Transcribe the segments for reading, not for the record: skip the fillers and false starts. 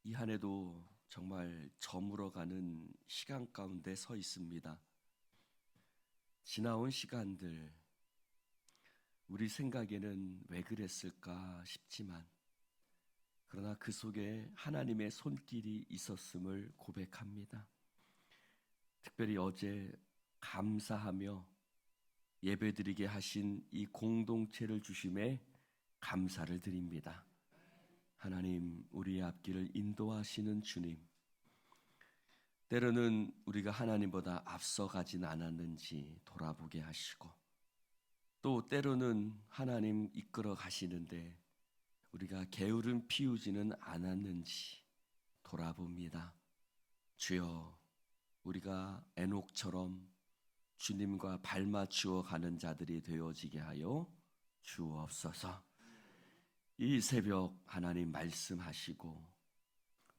이 한 해도 정말 저물어가는 시간 가운데 서 있습니다. 지나온 시간들, 우리 생각에는 왜 그랬을까 싶지만, 그러나 그 속에 하나님의 손길이 있었음을 고백합니다. 특별히 어제 감사하며 예배드리게 하신 이 공동체를 주심에 감사를 드립니다. 하나님, 우리의 앞길을 인도하시는 주님, 때로는 우리가 하나님보다 앞서가진 않았는지 돌아보게 하시고, 또 때로는 하나님 이끌어 가시는데 우리가 게으름 피우지는 않았는지 돌아봅니다. 주여, 우리가 에녹처럼 주님과 발맞추어 가는 자들이 되어지게 하여 주옵소서. 이 새벽 하나님 말씀하시고,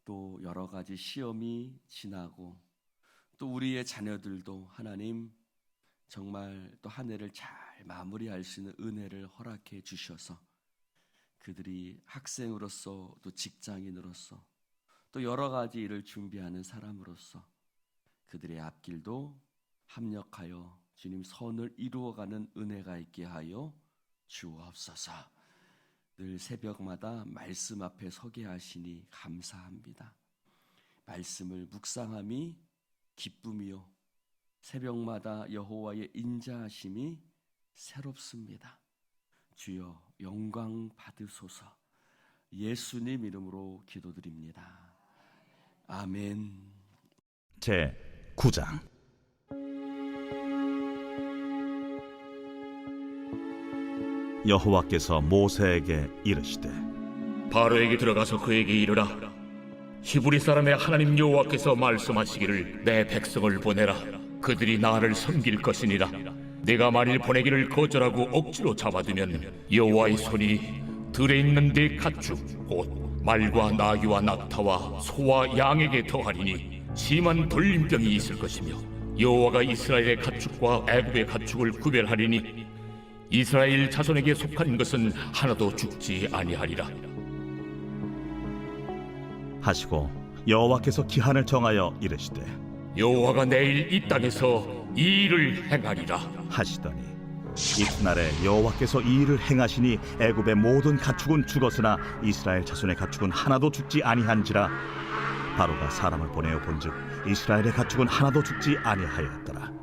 또 여러 가지 시험이 지나고, 또 우리의 자녀들도 하나님 정말 또 한 해를 잘 마무리할 수 있는 은혜를 허락해 주셔서 그들이 학생으로서, 또 직장인으로서, 또 여러 가지 일을 준비하는 사람으로서 그들의 앞길도 합력하여 주님 선을 이루어가는 은혜가 있게 하여 주옵소서. 늘 새벽마다 말씀 앞에 서게 하시니 감사합니다. 말씀을 묵상함이 기쁨이요, 새벽마다 여호와의 인자하심이 새롭습니다. 주여 영광 받으소서. 예수님 이름으로 기도드립니다. 아멘. 제 9장. 여호와께서 모세에게 이르시되, 바로에게 들어가서 그에게 이르라. 히브리 사람의 하나님 여호와께서 말씀하시기를 내 백성을 보내라. 그들이 나를 섬길 것이니라. 내가 만일 보내기를 거절하고 억지로 잡아두면 여호와의 손이 들에 있는 네 가축 곧 말과 나귀와 낙타와 소와 양에게 더하리니 심한 돌림병이 있을 것이며, 여호와가 이스라엘의 가축과 애굽의 가축을 구별하리니 이스라엘 자손에게 속한 것은 하나도 죽지 아니하리라 하시고 여호와께서 기한을 정하여 이르시되, 여호와가 내일 이 땅에서 이 일을 행하리라 하시더니, 이튿날에 여호와께서 이 일을 행하시니 애굽의 모든 가축은 죽었으나 이스라엘 자손의 가축은 하나도 죽지 아니한지라. 바로가 사람을 보내어 본즉 이스라엘의 가축은 하나도 죽지 아니하였더라.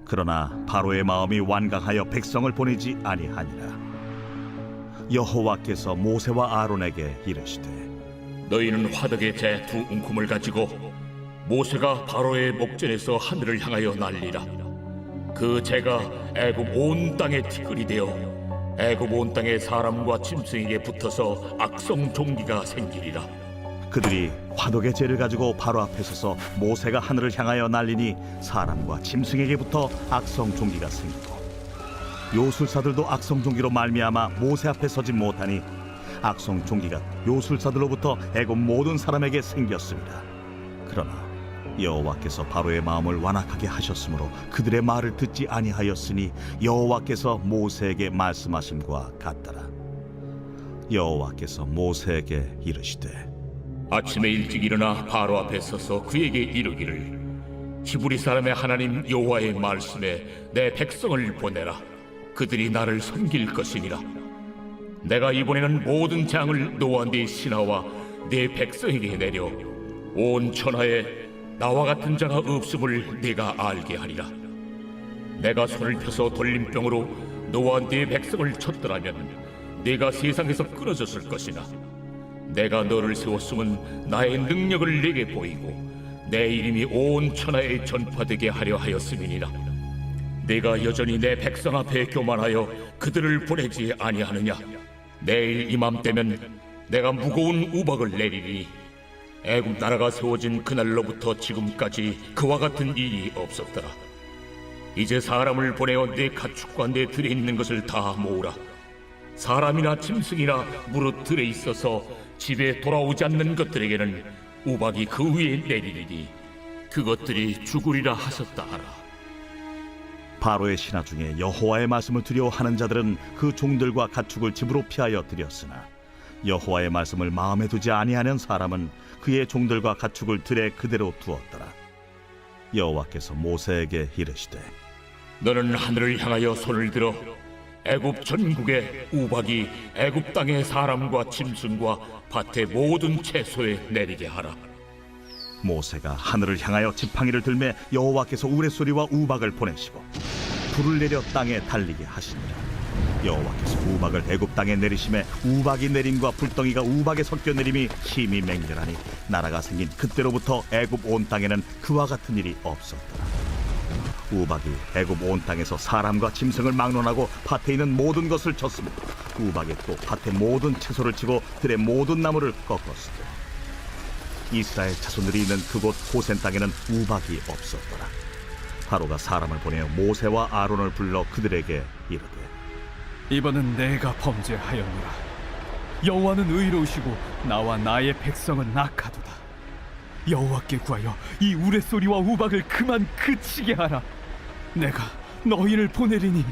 그러나 바로의 마음이 완강하여 백성을 보내지 아니하니라. 여호와께서 모세와 아론에게 이르시되, 너희는 화덕의 재 두 움큼을 가지고 모세가 바로의 목전에서 하늘을 향하여 날리라. 그 재가 애굽 온 땅에 티끌이 되어 애굽 온 땅의 사람과 짐승에게 붙어서 악성 종기가 생기리라. 그들이 화덕의 재를 가지고 바로 앞에 서서 모세가 하늘을 향하여 날리니 사람과 짐승에게 붙어 악성 종기가 생기고, 요술사들도 악성 종기로 말미암아 모세 앞에 서지 못하니 악성 종기가 요술사들로부터 애굽 모든 사람에게 생겼습니다. 그러나 여호와께서 바로의 마음을 완악하게 하셨으므로 그들의 말을 듣지 아니하였으니 여호와께서 모세에게 말씀하심과 같더라. 여호와께서 모세에게 이르시되, 아침에 일찍 일어나 바로 앞에 서서 그에게 이르기를, 히브리 사람의 하나님 여호와의 말씀에 내 백성을 보내라. 그들이 나를 섬길 것이니라. 내가 이번에는 모든 재앙을 너와 네 신하와 네 백성에게 내려 온 천하에 나와 같은 자가 없음을 네가 알게 하리라. 내가 손을 펴서 돌림병으로 너와 네 백성을 쳤더라면 네가 세상에서 끊어졌을 것이나, 내가 너를 세웠음은 나의 능력을 네게 보이고 내 이름이 온 천하에 전파되게 하려 하였음이니라. 네가 여전히 내 백성 앞에 교만하여 그들을 보내지 아니하느냐. 내일 이맘때면 내가 무거운 우박을 내리리니 애굽 나라가 세워진 그날로부터 지금까지 그와 같은 일이 없었더라. 이제 사람을 보내어 내 가축과 내 들에 있는 것을 다 모으라. 사람이나 짐승이나 무릇 들에 있어서 집에 돌아오지 않는 것들에게는 우박이 그 위에 내리리니 그것들이 죽으리라 하셨다 하라. 바로의 신하 중에 여호와의 말씀을 두려워하는 자들은 그 종들과 가축을 집으로 피하여 들였으나 여호와의 말씀을 마음에 두지 아니하는 사람은 그의 종들과 가축을 들에 그대로 두었더라. 여호와께서 모세에게 이르시되 너는 하늘을 향하여 손을 들어 애굽 전국에 우박이 애굽 땅의 사람과 짐승과 밭의 모든 채소에 내리게 하라. 모세가 하늘을 향하여 지팡이를 들매 여호와께서 우레소리와 우박을 보내시고 불을 내려 땅에 달리게 하시니라. 여호와께서 우박을 애굽 땅에 내리심에 우박이 내림과 불덩이가 우박에 섞여 내림이 힘이 맹렬하니 나라가 생긴 그때로부터 애굽 온 땅에는 그와 같은 일이 없었더라. 우박이 애굽 온 땅에서 사람과 짐승을 막론하고 밭에 있는 모든 것을 쳤으며 우박이 또 밭의 모든 채소를 치고 들의 모든 나무를 꺾었으며 이스라엘 자손들이 있는 그곳 고센 땅에는 우박이 없었더라. 바로가 사람을 보내어 모세와 아론을 불러 그들에게 이르되 이번은 내가 범죄하였노라. 여호와는 의로우시고 나와 나의 백성은 악하도다. 여호와께 구하여 이 우레소리와 우박을 그만 그치게 하라. 내가 너희를 보내리니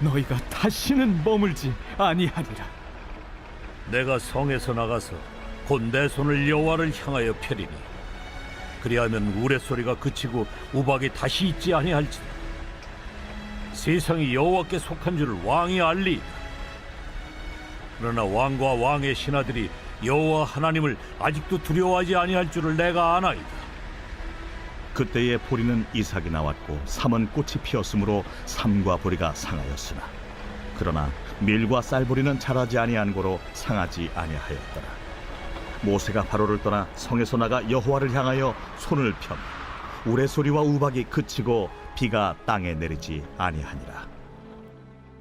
너희가 다시는 머물지 아니하리라. 내가 성에서 나가서 곧 내 손을 여호와를 향하여 펴리니 그리하면 우레소리가 그치고 우박이 다시 있지 아니할지라. 세상이 여호와께 속한 줄을 왕이 알리이다. 그러나 왕과 왕의 신하들이 여호와 하나님을 아직도 두려워하지 아니할 줄을 내가 아나이다. 그때에 보리는 이삭이 나왔고 삼은 꽃이 피었으므로 삼과 보리가 상하였으나 그러나 밀과 쌀보리는 자라지 아니한 고로 상하지 아니하였더라. 모세가 바로를 떠나 성에서 나가 여호와를 향하여 손을 펴 우레소리와 우박이 그치고 비가 땅에 내리지 아니하니라.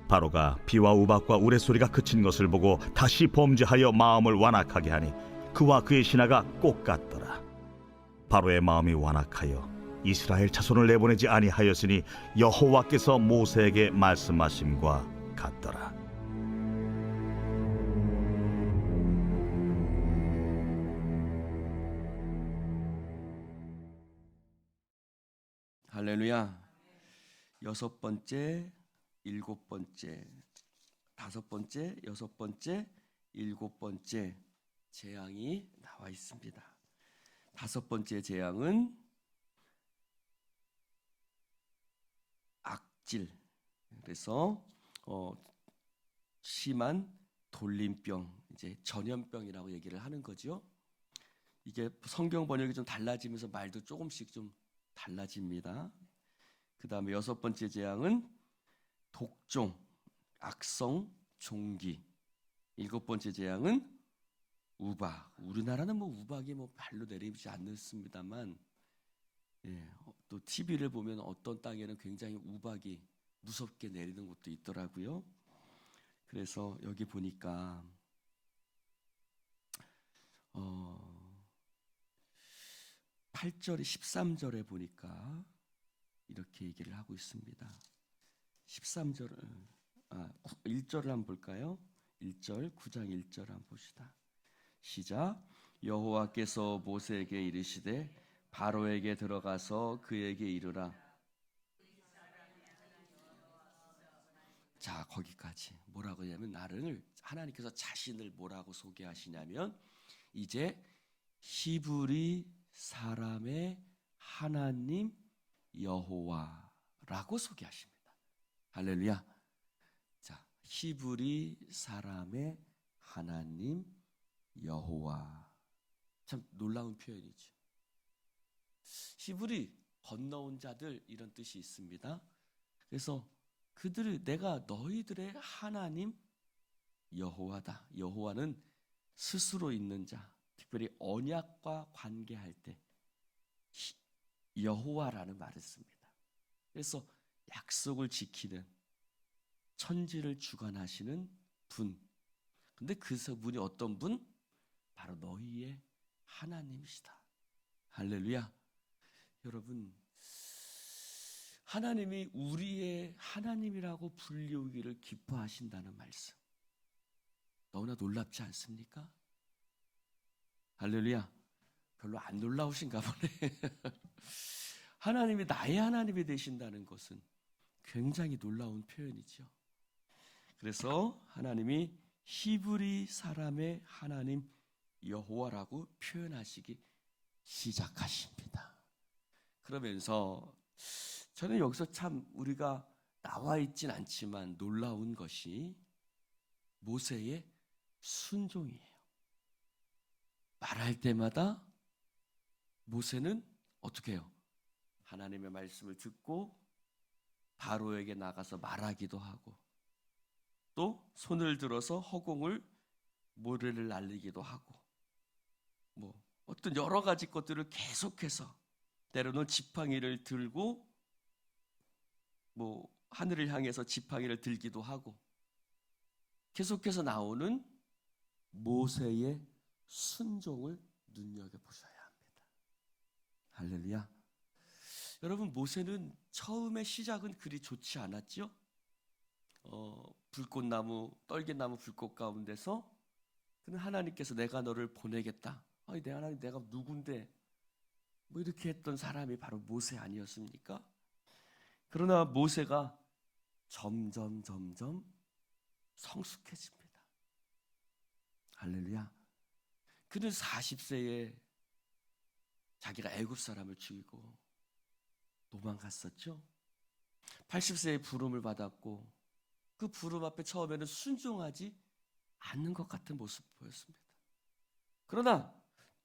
바로가 비와 우박과 우레소리가 그친 것을 보고 다시 범죄하여 마음을 완악하게 하니 그와 그의 신하가 꼭 같더라. 바로의 마음이 완악하여 이스라엘 자손을 내보내지 아니하였으니 여호와께서 모세에게 말씀하심과 같더라. 할렐루야. 여섯 번째, 일곱 번째, 다섯 번째, 여섯 번째, 일곱 번째 재앙이 나와 있습니다. 다섯 번째 재앙은 악질, 그래서 심한 돌림병, 이제 전염병이라고 얘기를 하는 거죠. 이게 성경 번역이 좀 달라지면서 말도 조금씩 좀 달라집니다. 그 다음에 여섯 번째 재앙은 독종, 악성, 종기. 일곱 번째 재앙은 우박. 우리나라는 뭐 우박이 뭐 발로 내리지 않습니다만, 또 TV를 보면 어떤 땅에는 굉장히 우박이 무섭게 내리는 곳도 있더라고요. 그래서 여기 보니까 8절에 13절에 보니까 이렇게 얘기를 하고 있습니다. 13절을 1절을 한번 볼까요? 1절 9장 1절 한번 봅시다. 시작. 여호와께서 모세에게 이르시되 바로에게 들어가서 그에게 이르라. 자, 거기까지 뭐라고 하냐면 나를 하나님께서 자신을 뭐라고 소개하시냐면 이제 히브리 사람의 하나님 여호와라고 소개하십니다. 할렐루야. 자, 히브리 사람의 하나님 여호와. 참 놀라운 표현이죠. 히브리 건너온 자들 이런 뜻이 있습니다. 그래서 그들이 내가 너희들의 하나님 여호와다. 여호와는 스스로 있는 자, 특별히 언약과 관계할 때 여호와라는 말을 씁니다. 그래서 약속을 지키는 천지를 주관하시는 분. 근데 그 분이 어떤 분? 바로 너희의 하나님이시다. 할렐루야. 여러분, 하나님이 우리의 하나님이라고 불리우기를 기뻐하신다는 말씀, 너무나 놀랍지 않습니까? 할렐루야. 별로 안 놀라우신가 보네. 하나님이 나의 하나님이 되신다는 것은 굉장히 놀라운 표현이죠. 그래서 하나님이 히브리 사람의 하나님 여호와라고 표현하시기 시작하십니다. 그러면서 저는 여기서 참 우리가 나와 있진 않지만 놀라운 것이 모세의 순종이에요. 말할 때마다 모세는 어떻게 해요? 하나님의 말씀을 듣고 바로에게 나가서 말하기도 하고, 또 손을 들어서 허공을 모래를 날리기도 하고, 뭐 어떤 여러 가지 것들을 계속해서, 때로는 지팡이를 들고 뭐 하늘을 향해서 지팡이를 들기도 하고, 계속해서 나오는 모세의 순종을 눈여겨보셔야 합니다. 할렐루야. 여러분, 모세는 처음에 시작은 그리 좋지 않았죠? 불꽃나무, 떨기나무 불꽃 가운데서 그는 하나님께서 내가 너를 보내겠다. 아니, 내 하나님, 내가 누군데? 뭐 이렇게 했던 사람이 바로 모세 아니었습니까? 그러나 모세가 점점 성숙해집니다. 할렐루야. 그는 40세에 자기가 애굽 사람을 죽이고 도망갔었죠. 80세에 부름을 받았고, 그 부름 앞에 처음에는 순종하지 않는 것 같은 모습 보였습니다. 그러나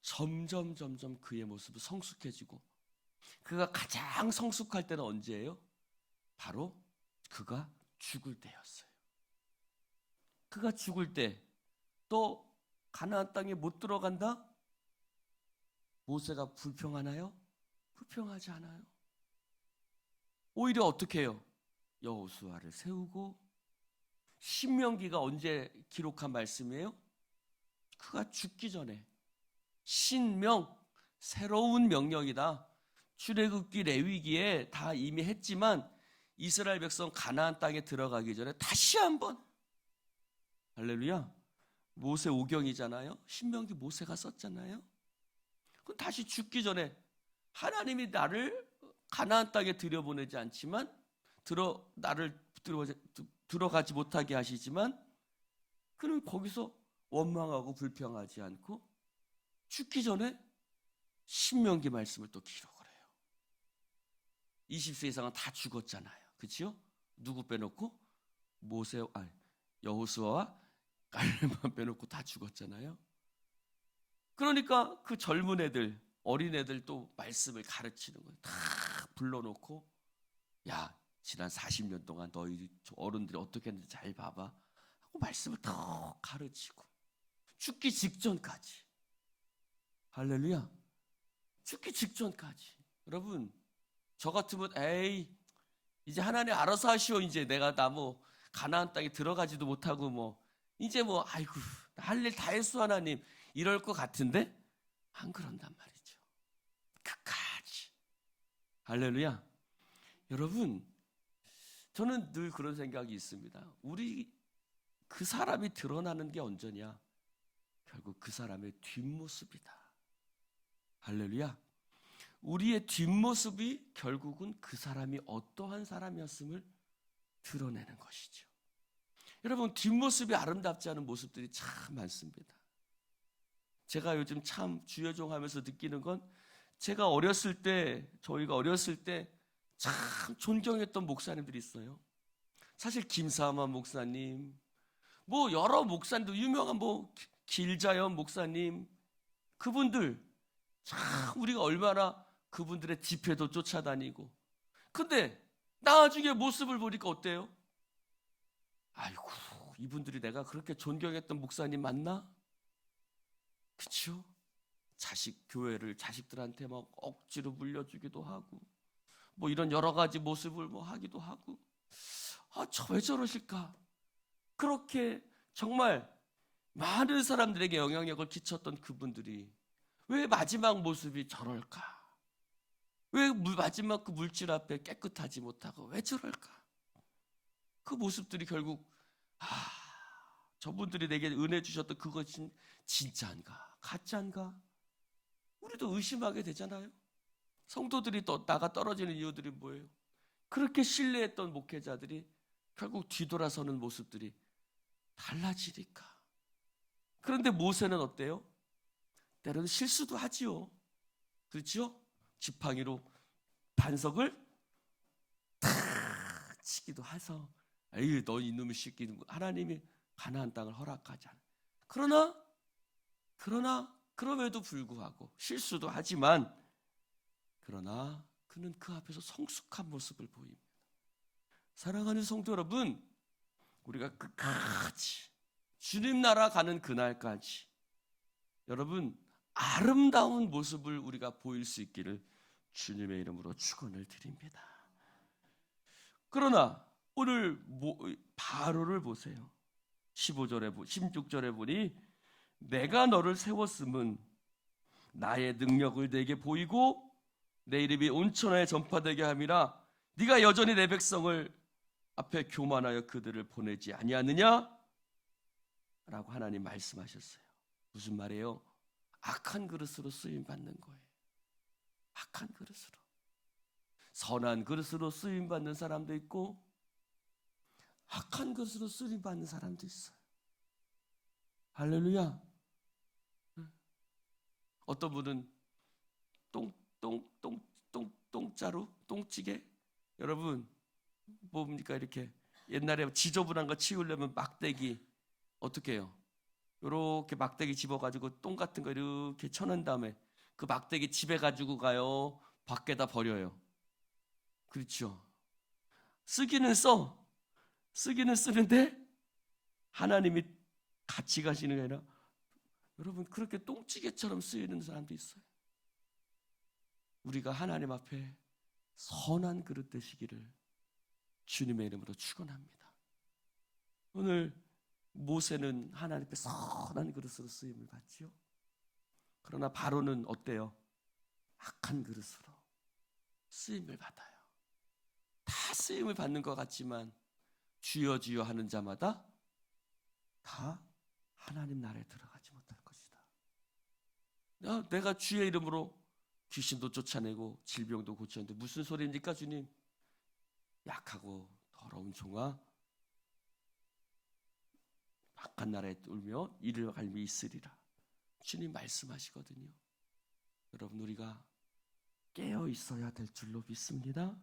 점점 그의 모습은 성숙해지고, 그가 가장 성숙할 때는 언제예요? 바로 그가 죽을 때였어요. 그가 죽을 때 또 가나안 땅에 못 들어간다? 모세가 불평하나요? 불평하지 않아요. 오히려 어떻게 해요? 여호수아를 세우고, 신명기가 언제 기록한 말씀이에요? 그가 죽기 전에 신명, 새로운 명령이다. 출애굽기, 레위기에 다 이미 했지만 이스라엘 백성 가나안 땅에 들어가기 전에 다시 한번, 할렐루야, 모세 오경이잖아요. 신명기 모세가 썼잖아요. 그럼 다시 죽기 전에 하나님이 나를 가나안 땅에 들여보내지 않지만 나를 들어가지 못하게 하시지만, 그는 거기서 원망하고 불평하지 않고 죽기 전에 신명기 말씀을 또 기록을 해요. 20세 이상은 다 죽었잖아요. 그렇죠? 누구 빼놓고? 여호수아와 갈렙만 빼놓고 다 죽었잖아요. 그러니까 그 젊은 애들, 어린 애들 또 말씀을 가르치는 거예요. 다 불러놓고, 야, 지난 40년 동안 너희 어른들이 어떻게 했는지 잘 봐봐 하고 말씀을 더 가르치고, 죽기 직전까지. 할렐루야. 죽기 직전까지. 여러분, 저 같으면 에이, 이제 하나님 알아서 하시오. 이제 내가 뭐 가나안 땅에 들어가지도 못하고 뭐 이제 뭐 아이고 할 일 다 했어 하나님, 이럴 것 같은데 안 그런단 말이죠. 끝까지. 할렐루야. 여러분, 저는 늘 그런 생각이 있습니다. 그 사람이 드러나는 게 언제냐? 결국 그 사람의 뒷모습이다. 할렐루야. 우리의 뒷모습이 결국은 그 사람이 어떠한 사람이었음을 드러내는 것이죠. 여러분, 뒷모습이 아름답지 않은 모습들이 참 많습니다. 제가 요즘 참 주여종 하면서 느끼는 건, 저희가 어렸을 때 참 존경했던 목사님들이 있어요. 사실 김사만 목사님, 뭐 여러 목사님도, 유명한 뭐 길자연 목사님, 그분들 참 우리가 얼마나 그분들의 집회도 쫓아다니고, 근데 나중에 모습을 보니까 어때요? 아이고, 이분들이 내가 그렇게 존경했던 목사님 맞나? 그쵸? 교회를 자식들한테 막 억지로 물려주기도 하고, 뭐 이런 여러 가지 모습을 뭐 하기도 하고, 저 왜 저러실까? 그렇게 정말 많은 사람들에게 영향력을 끼쳤던 그분들이 왜 마지막 모습이 저럴까? 왜 마지막 그 물질 앞에 깨끗하지 못하고 왜 저럴까? 그 모습들이 결국 저분들이 내게 은혜 주셨던 그것이 진짜인가 가짜인가? 우리도 의심하게 되잖아요. 성도들이 또 나가 떨어지는 이유들이 뭐예요? 그렇게 신뢰했던 목회자들이 결국 뒤돌아서는 모습들이 달라지니까. 그런데 모세는 어때요? 때로는 실수도 하지요. 그렇죠? 지팡이로 반석을 탁 치기도 해서 에이 너 이놈의 새끼, 하나님이 가나안 땅을 허락하지 않아. 그럼에도 불구하고 실수도 하지만 그러나 그는 그 앞에서 성숙한 모습을 보입니다. 사랑하는 성도 여러분, 우리가 끝까지 주님 나라 가는 그날까지 여러분 아름다운 모습을 우리가 보일 수 있기를 주님의 이름으로 축원을 드립니다. 그러나 오늘 바로를 보세요. 16절에 보니 내가 너를 세웠음은 나의 능력을 내게 보이고 내 이름이 온천하에 전파되게 함이라. 네가 여전히 내 백성을 앞에 교만하여 그들을 보내지 아니하느냐? 라고 하나님 말씀하셨어요. 무슨 말이에요? 악한 그릇으로 쓰임 받는 거예요. 악한 그릇으로. 선한 그릇으로 쓰임 받는 사람도 있고 악한 그릇으로 쓰임 받는 사람도 있어요. 할렐루야. 어떤 분은 똥자루, 똥찌개. 여러분 뭡니까? 이렇게 옛날에 지저분한 거 치우려면 막대기 어떻게 해요? 이렇게 막대기 집어가지고 똥 같은 거 이렇게 쳐놓은 다음에 그 막대기 집에 가지고 가요? 밖에다 버려요? 그렇죠? 쓰기는 쓰는데 하나님이 같이 가시는 게 아니라 여러분 그렇게 똥찌개처럼 쓰이는 사람도 있어요. 우리가 하나님 앞에 선한 그릇 되시기를 주님의 이름으로 축원합니다. 오늘 모세는 하나님 앞에 선한 그릇으로 쓰임을 받지요. 그러나 바로는 어때요? 악한 그릇으로 쓰임을 받아요. 다 쓰임을 받는 것 같지만 주여 주여 하는 자마다 다 하나님 나라에 들어가지 못할 것이다. 내가 주의 이름으로 귀신도 쫓아내고 질병도 고쳤는데 무슨 소리입니까 주님? 약하고 더러운 종아 악한 나라에 울며 이를 갈미 있으리라. 주님 말씀하시거든요. 여러분 우리가 깨어 있어야 될 줄로 믿습니다.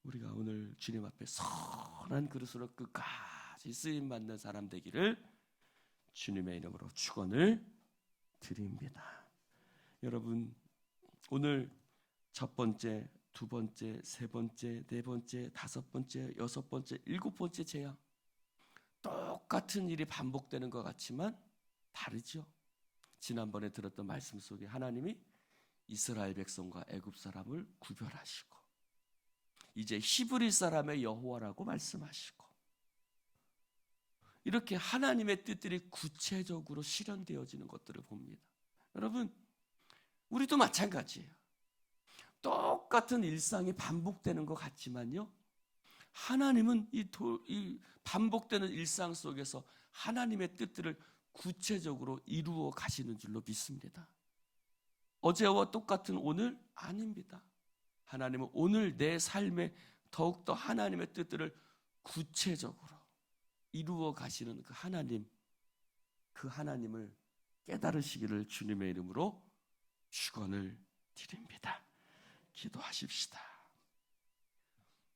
우리가 오늘 주님 앞에 선한 그릇으로 끝까지 쓰임 받는 사람 되기를 주님의 이름으로 축원을 드립니다. 여러분 오늘 첫 번째, 두 번째, 세 번째, 네 번째, 다섯 번째, 여섯 번째, 일곱 번째 재앙, 똑같은 일이 반복되는 것 같지만 다르죠. 지난번에 들었던 말씀 속에 하나님이 이스라엘 백성과 애굽 사람을 구별하시고 이제 히브리 사람의 여호와라고 말씀하시고 이렇게 하나님의 뜻들이 구체적으로 실현되어지는 것들을 봅니다. 여러분 우리도 마찬가지예요. 똑같은 일상이 반복되는 것 같지만요, 하나님은 이 반복되는 일상 속에서 하나님의 뜻들을 구체적으로 이루어 가시는 줄로 믿습니다. 어제와 똑같은 오늘 아닙니다. 하나님은 오늘 내 삶에 더욱더 하나님의 뜻들을 구체적으로 이루어 가시는 그 하나님을 깨달으시기를 주님의 이름으로 축원을 드립니다. 기도하십시다.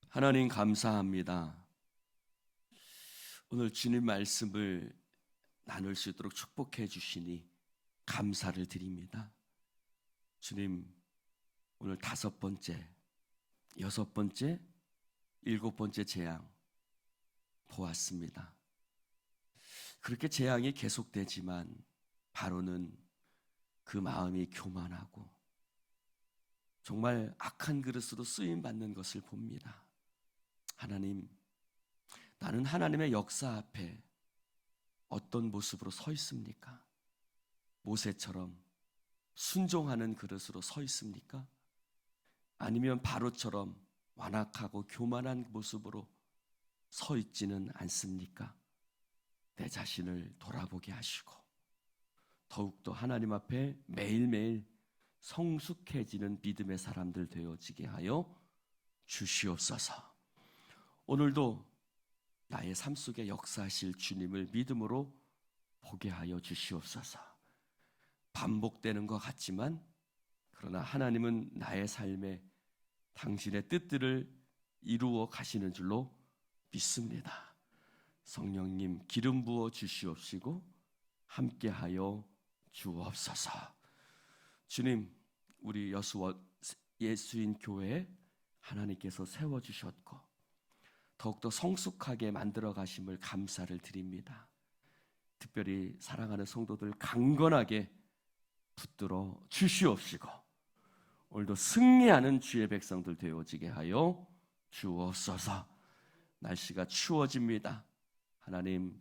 하나님 감사합니다. 오늘 주님 말씀을 나눌 수 있도록 축복해 주시니 감사를 드립니다. 주님 오늘 다섯 번째, 여섯 번째, 일곱 번째 재앙 보았습니다. 그렇게 재앙이 계속되지만 바로는 그 마음이 교만하고 정말 악한 그릇으로 쓰임 받는 것을 봅니다. 하나님, 나는 하나님의 역사 앞에 어떤 모습으로 서 있습니까? 모세처럼 순종하는 그릇으로 서 있습니까? 아니면 바로처럼 완악하고 교만한 모습으로 서 있지는 않습니까? 내 자신을 돌아보게 하시고 더욱더 하나님 앞에 매일매일 성숙해지는 믿음의 사람들 되어지게 하여 주시옵소서. 오늘도 나의 삶 속에 역사하실 주님을 믿음으로 보게 하여 주시옵소서. 반복되는 것 같지만 그러나 하나님은 나의 삶에 당신의 뜻들을 이루어 가시는 줄로 믿습니다. 성령님 기름 부어 주시옵시고 함께하여 주옵소서. 주님, 우리 예수인 교회에 하나님께서 세워주셨고 더욱더 성숙하게 만들어 가심을 감사를 드립니다. 특별히 사랑하는 성도들 강건하게 붙들어 주시옵시고 오늘도 승리하는 주의 백성들 되어지게 하여 주옵소서. 날씨가 추워집니다. 하나님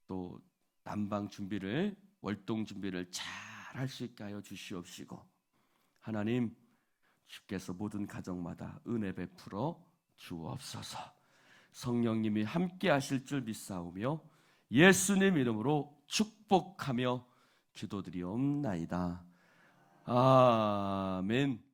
또 난방 준비를 월동 준비를 잘 할 수 있게 하여 주시옵시고 하나님 주께서 모든 가정마다 은혜 베풀어 주옵소서. 성령님이 함께 하실 줄 믿사오며 예수님 이름으로 축복하며 기도드리옵나이다. 아멘.